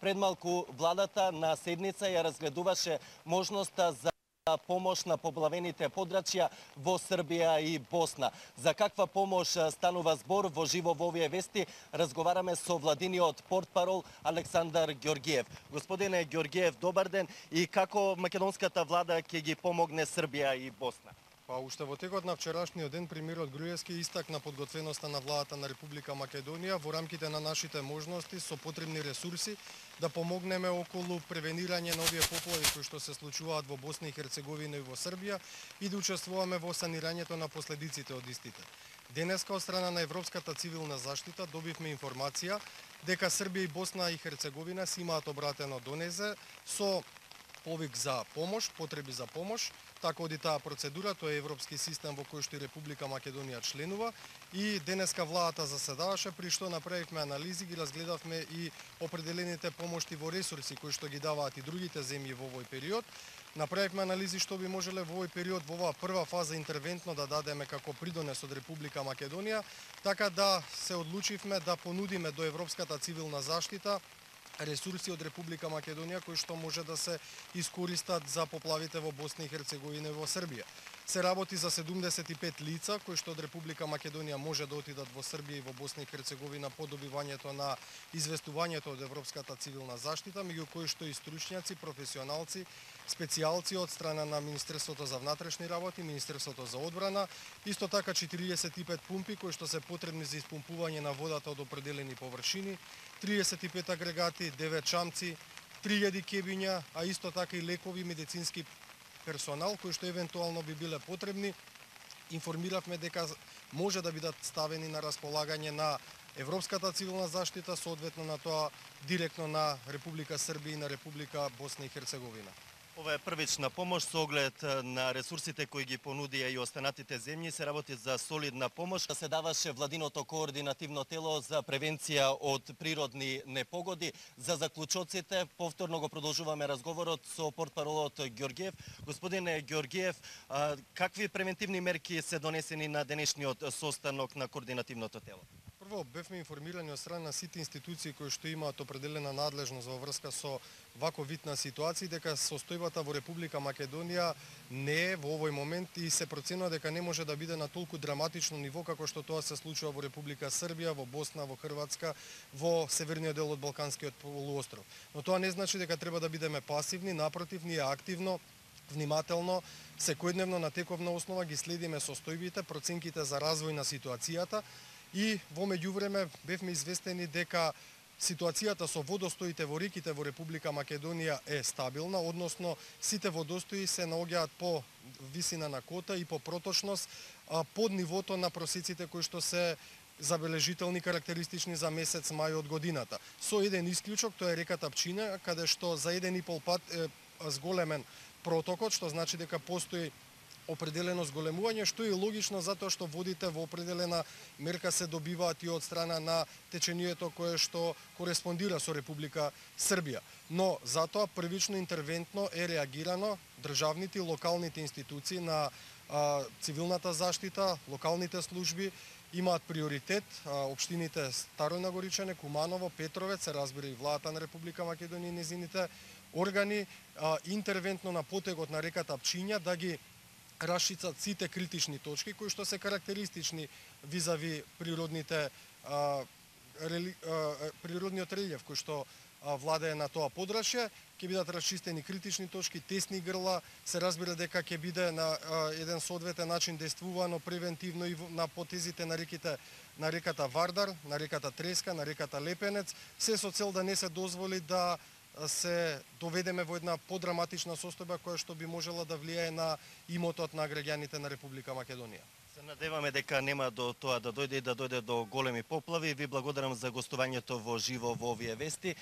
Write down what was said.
Пред малку владата на седница ја разгледуваше можноста за помош на поплавените подрачја во Србија и Босна. За каква помош станува збор во живо во овие вести, разговараме со владиниот портпарол Александар Ѓорѓиев. Господине Ѓорѓиев, добар ден, и како македонската влада ќе ги помогне Србија и Босна? Па уште во текот на вчерашниот ден премиерот Груевски истакна подготвеноста на владата на Република Македонија во рамките на нашите можности со потребни ресурси да помогнеме околу превенирање на овие поплави кои што се случуваат во Босна и Херцеговина и во Србија и да учествуваме во санирањето на последиците од истите. Денеска од страна на Европската цивилна заштита добивме информација дека Србија и Босна и Херцеговина си имаат обратено до незе со повик за помош, потреби за помош, така оди таа процедура, тоа е европски систем во кој што и Република Македонија членува и денеска владата заседаваше, при што направивме анализи, ги разгледавме и определените помошти во ресурси кои што ги даваат и другите земји во овој период. Направивме анализи што би можеле во овој период, во оваа прва фаза интервентно да дадеме како придонес од Република Македонија, така да се одлучивме да понудиме до Европската цивилна заштита ресурси од Република Македонија кои што може да се искористат за поплавите во Босна и Херцеговина и во Србија. Се работи за 75 лица кои што од Република Македонија може да отидат во Србија и во Босна и Херцеговина по добивањето на известувањето од Европската цивилна заштита, меѓу кои што и стручњаци, професионалци, специјалци од страна на Министерството за внатрешни работи, Министерството за одбрана, исто така 45 пумпи кои што се потребни за испумпување на водата од определени површини, 35 агрегати, 9 чамци, 3000 кебиња, а исто така и лекови, медицински персонал кои што евентуално би биле потребни. Информиравме дека може да бидат ставени на располагање на Европската цивилна заштита, соодветно на тоа директно на Република Србија и на Република Босна и Херцеговина. Ова е првична помош со оглед на ресурсите кои ги понудија и останатите земји. Се работи за солидна помош. Се даваше владиното координативно тело за превенција од природни непогоди. За заклучоците, повторно го продолжуваме разговорот со портпаролот Ѓорѓиев. Господине Ѓорѓиев, какви превентивни мерки се донесени на денешниот состанок на координативното тело? Прво, бевме информирани од страна на сите институции кои што имаат определена надлежност во врска со вако вид на ситуации, дека состојбата во Република Македонија не е во овој момент и се проценува дека не може да биде на толку драматично ниво како што тоа се случува во Република Србија, во Босна, во Хрватска, во северниот дел од Балканскиот полуостров. Но тоа не значи дека треба да бидеме пасивни, напротив, ние активно, внимателно, секојдневно на тековна основа ги следиме состојбите, проценките за развој на ситуацијата. И во меѓувреме бевме известени дека ситуацијата со водостоите во реките во Република Македонија е стабилна, односно сите водостои се наоѓаат по висина на кота и по проточност под нивото на просеците кои што се забележителни, карактеристични за месец мај од годината. Со еден исклучок, тоа е реката Пчина, каде што за 1,5 пат е зголемен протокот, што значи дека постои определено зголемување, што е логично затоа што водите во определена мерка се добиваат и од страна на течението кое што кореспондира со Република Србија. Но затоа првично интервентно е реагирано, државните и локалните институции на цивилната заштита, локалните служби имаат приоритет, општините Старо Нагоричане, Куманово, Петровец, се разбира и владата на Република Македонија и незините органи, интервентно на потегот на реката Пчиња да ги расчицат сите критични точки кои што се карактеристични визави природниот релјеф кој што владее на тоа подрачје, ќе бидат расчистени критични точки, тесни грла, се разбира дека ќе биде на еден соодветен начин действувано превентивно и на потезите на реките, на реката Вардар, на реката Треска, на реката Лепенец, се со цел да не се дозволи да се доведеме во една подраматична состојба која што би можела да влијае на имотот на граѓаните на Република Македонија. Се надеваме дека нема до тоа да дојде и да дојде до големи поплави. Ви благодарам за гостувањето во живо во овие вести.